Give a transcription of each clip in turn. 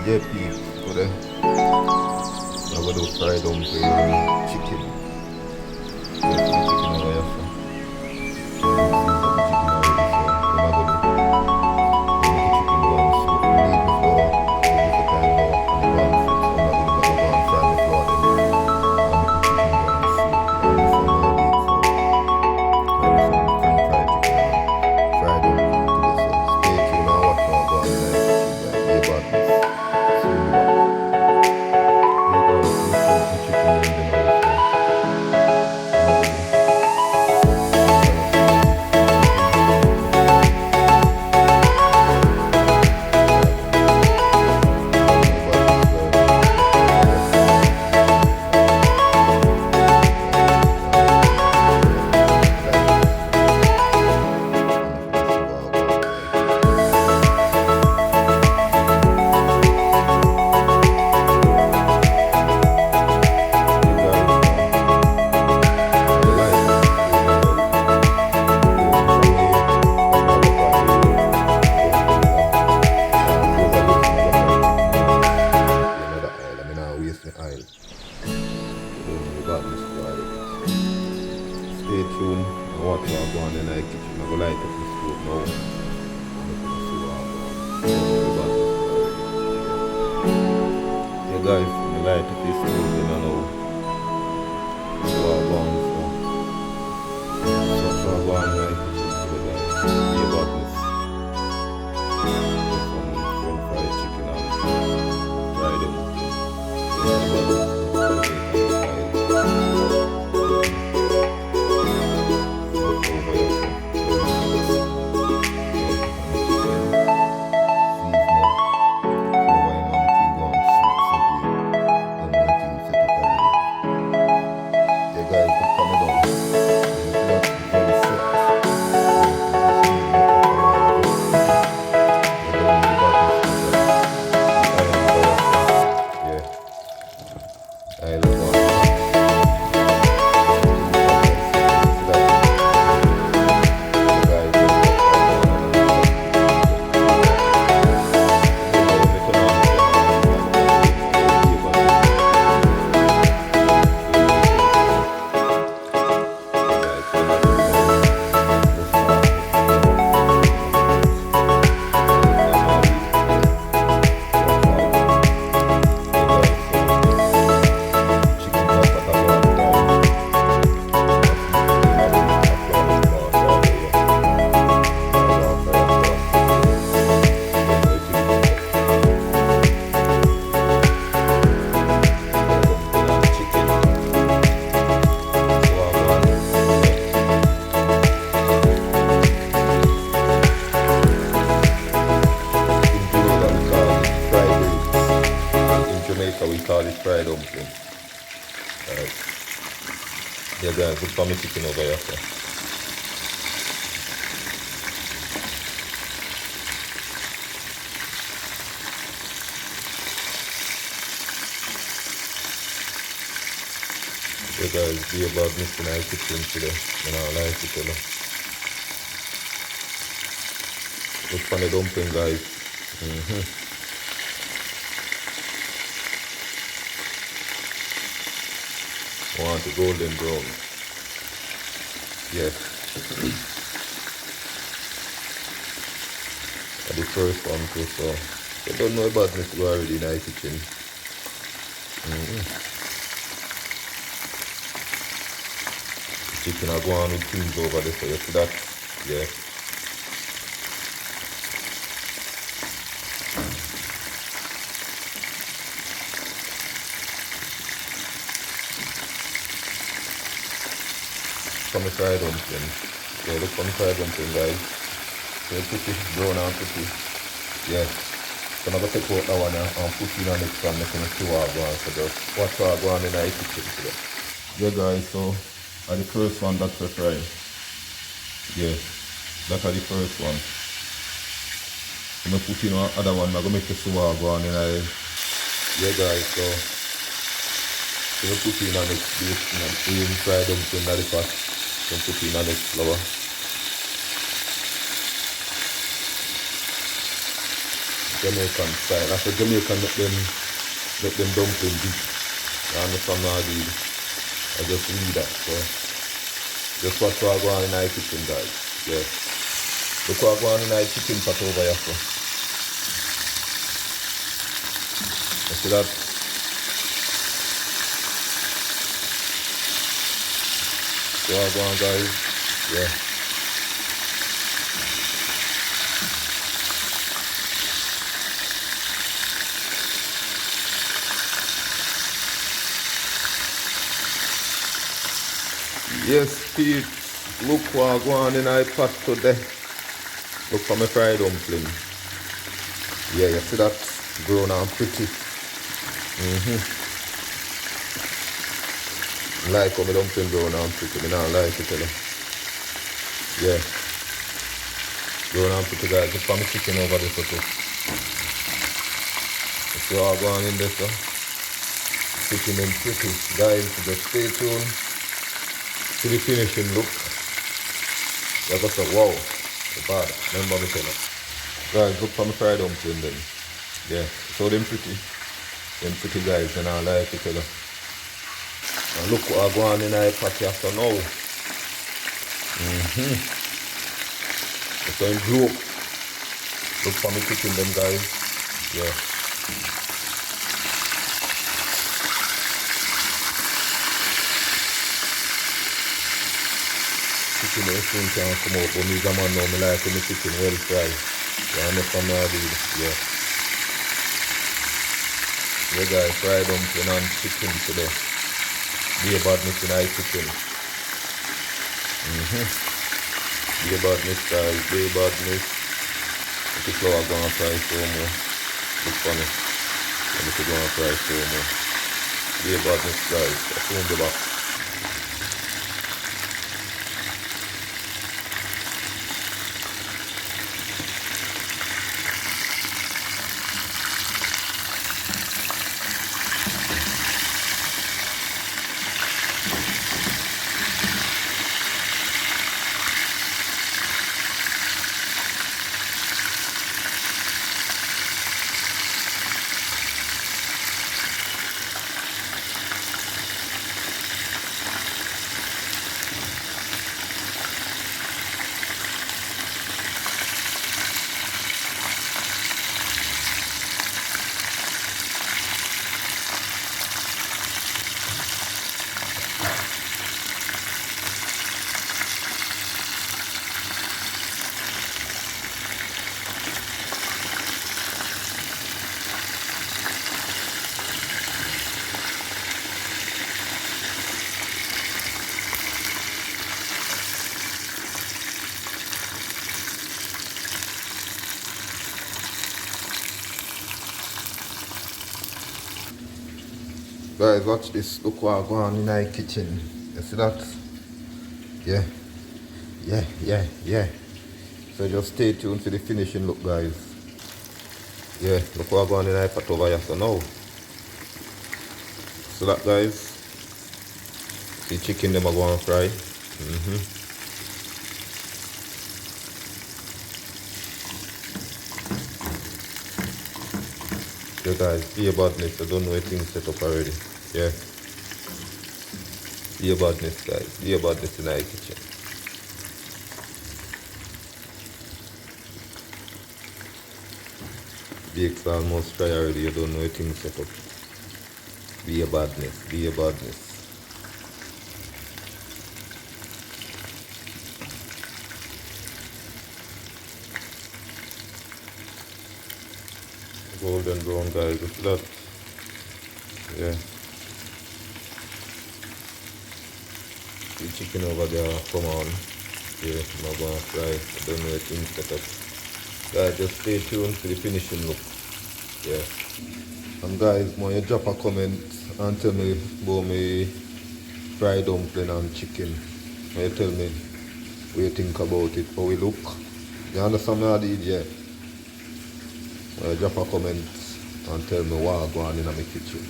Yeah, peeps, today I'm gonna do fried dumpling and chicken. Yeah, the chicken over here, so stay tuned and watch what I go on in the kitchen. I go light up the stove now. Yeah guys, I light up the stove and I know what I go on. So I go on in the kitchen guys. Yeah, about this. Some fried chicken and fried up. Jamaica we call it fried dumpling. Alright. Yeah guys, look for me chicken over here. So. Yeah guys, be about missing our kitchen today. You know, I like it, you know. Look for the dumpling guys. I want the golden brown. Yes. The first one too, so I don't know about this go already in the kitchen. The chicken I go on with things over there, so you see that? Yeah. From the fried dumpling. Yeah, look from the fried dumpling guys. So pretty brown and pretty. Yeah. So I'm going to take out that one and put it on it from making it 2 hours going. So just watch what I go on in the kitchen today. Yeah guys, so the first one that's the fry. Yeah. That's the first one. I'm going to put in another one, I'm going to make it 2 hours going in the. Yeah guys, so I'm going to put in on it, the fried dumpling in the pot. Then put in on the flour. Jamaican style. After Jamaican make them dumpling big. You understand what I did? I just read that. So just what I go on in my kitchen, guys. Yeah. Look what I go on in my chicken pot over here. So. You see that? So I go on, guys. Yeah. Yes, Pete. Look what I go on in my pot today. Look for my fried dumpling. Yeah, you see that? Grown and pretty. Like how my dumpling grown and pretty. I don't like it, tell you. Yeah. Grown and pretty, guys. Look for my chicken over there, too. You see how I go on in there, so? Chicken and pretty. Guys, just stay tuned to the finishing look. You're going to say, wow. Bad. Remember me tell you. Guys, look for my fried dumpling then. Yeah. So them pretty. Them pretty guys, and I like it, tell you. And look what I go on in my patty after now. So in blue. Look for me cooking them, guys. Yeah. Chicken the soon can come out, but me the man now, me like my chicken well fried. You understand what I did? Yeah. Yeah, guys, fried dumpling and chicken today. Be a badness in our chicken. Be a badness, guys. Be a badness. Let the flour go and fry so more. Look funny. Let it go and fry so more. Be a badness, guys. I'll soon be back. Guys, watch this. Look what I go on in our kitchen. You see that? Yeah. Yeah. So just stay tuned for the finishing look, guys. Yeah, look what I go on in our pot over here. So now. So that, guys. The chicken them are going to fry. Yeah, guys, be a badness. I don't know things set up already. Yeah. Be a badness, guys. Be a badness in our kitchen. Bake's almost dry already. You don't know things set up. Be a badness. Be a badness. Golden brown, guys. Look at that. Yeah. The chicken over there, come on. Yeah, I'm not gonna fry. I don't know the thing set up. Guys, just stay tuned for the finishing look. Yeah. And guys, when you drop a comment and tell me about me fried dumpling and chicken, when you tell me what you think about it, how we look. You understand what I did? Yeah. When you drop a comment and tell me what I go on in my kitchen.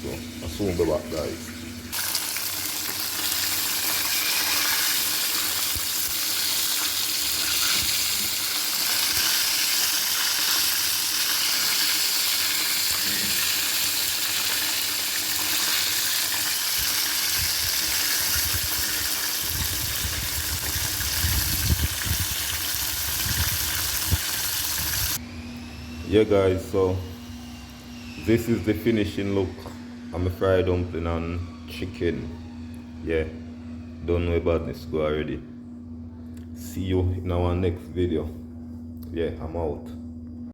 So, I'll soon be back, guys. Yeah guys, so this is the finishing look of my fried dumpling and chicken. Yeah, don't know about this go already. See you in our next video. Yeah, I'm out.